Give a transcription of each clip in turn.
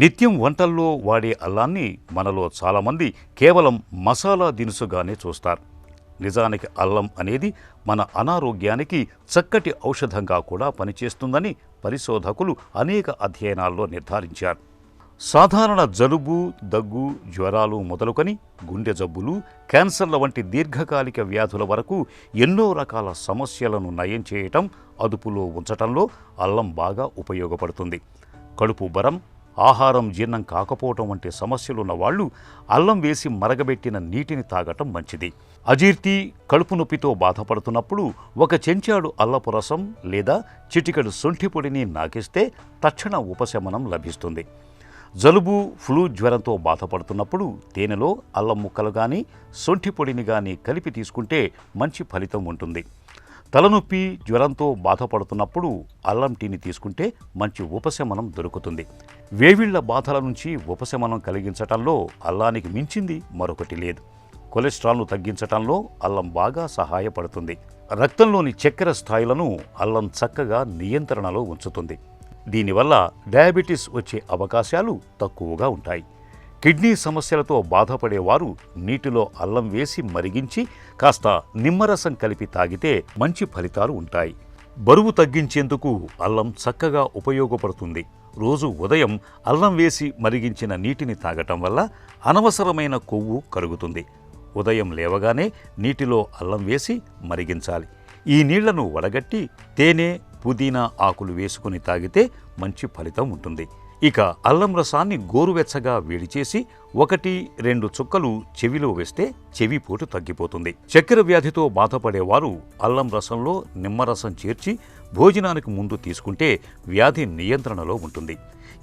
నిత్యం వంటల్లో వాడే అల్లాన్ని మనలో చాలామంది కేవలం మసాలా దినుసుగానే చూస్తారు. నిజానికి అల్లం అనేది మన అనారోగ్యానికి చక్కటి ఔషధంగా కూడా పనిచేస్తుందని పరిశోధకులు అనేక అధ్యయనాల్లో నిర్ధారించారు. సాధారణ జలుబు, దగ్గు, జ్వరాలు మొదలుకొని గుండె జబ్బులు, క్యాన్సర్ల వంటి దీర్ఘకాలిక వ్యాధుల వరకు ఎన్నో రకాల సమస్యలను నయం చేయటం, అదుపులో ఉంచటంలో అల్లం బాగా ఉపయోగపడుతుంది. కడుపు ఉబ్బరం, ఆహారం జీర్ణం కాకపోవటం వంటి సమస్యలున్న వాళ్ళు అల్లం వేసి మరగబెట్టిన నీటిని తాగటం మంచిది. అజీర్తి, కడుపు నొప్పితో బాధపడుతున్నప్పుడు ఒక చెంచాడు అల్లపు రసం లేదా చిటికెడు శొంఠి పొడిని నాకిస్తే తక్షణ ఉపశమనం లభిస్తుంది. జలుబు, ఫ్లూ, జ్వరంతో బాధపడుతున్నప్పుడు తేనెలో అల్లం ముక్కలు కానీ శొంఠి పొడిని కానీ కలిపి తీసుకుంటే మంచి ఫలితం ఉంటుంది. తలనొప్పి, జ్వరంతో బాధపడుతున్నప్పుడు అల్లం టీని తీసుకుంటే మంచి ఉపశమనం దొరుకుతుంది. వేవిళ్ల బాధల నుంచి ఉపశమనం కలిగించటంలో అల్లానికి మించింది మరొకటి లేదు. కొలెస్ట్రాల్ను తగ్గించటంలో అల్లం బాగా సహాయపడుతుంది. రక్తంలోని చక్కెర స్థాయిలను అల్లం చక్కగా నియంత్రణలో ఉంచుతుంది. దీనివల్ల డయాబెటీస్ వచ్చే అవకాశాలు తక్కువగా ఉంటాయి. కిడ్నీ సమస్యలతో బాధపడేవారు నీటిలో అల్లం వేసి మరిగించి కాస్త నిమ్మరసం కలిపి తాగితే మంచి ఫలితాలు ఉంటాయి. బరువు తగ్గించేందుకు అల్లం చక్కగా ఉపయోగపడుతుంది. రోజు ఉదయం అల్లం వేసి మరిగించిన నీటిని తాగటం వల్ల అనవసరమైన కొవ్వు కరుగుతుంది. ఉదయం లేవగానే నీటిలో అల్లం వేసి మరిగించాలి. ఈ నీళ్లను వడగట్టి తేనె, పుదీనా ఆకులు వేసుకుని తాగితే మంచి ఫలితం ఉంటుంది. ఇక అల్లం రసాన్ని గోరువెచ్చగా వేడి చేసి 1-2 చుక్కలు చెవిలో వేస్తే చెవిపోటు తగ్గిపోతుంది. చక్కెర వ్యాధితో బాధపడేవారు అల్లం రసంలో నిమ్మరసం చేర్చి భోజనానికి ముందు తీసుకుంటే వ్యాధి నియంత్రణలో ఉంటుంది.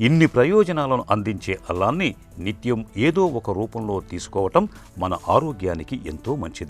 ఇన్ని ప్రయోజనాలను అందించే అల్లాన్ని నిత్యం ఏదో ఒక రూపంలో తీసుకోవటం మన ఆరోగ్యానికి ఎంతో మంచిది.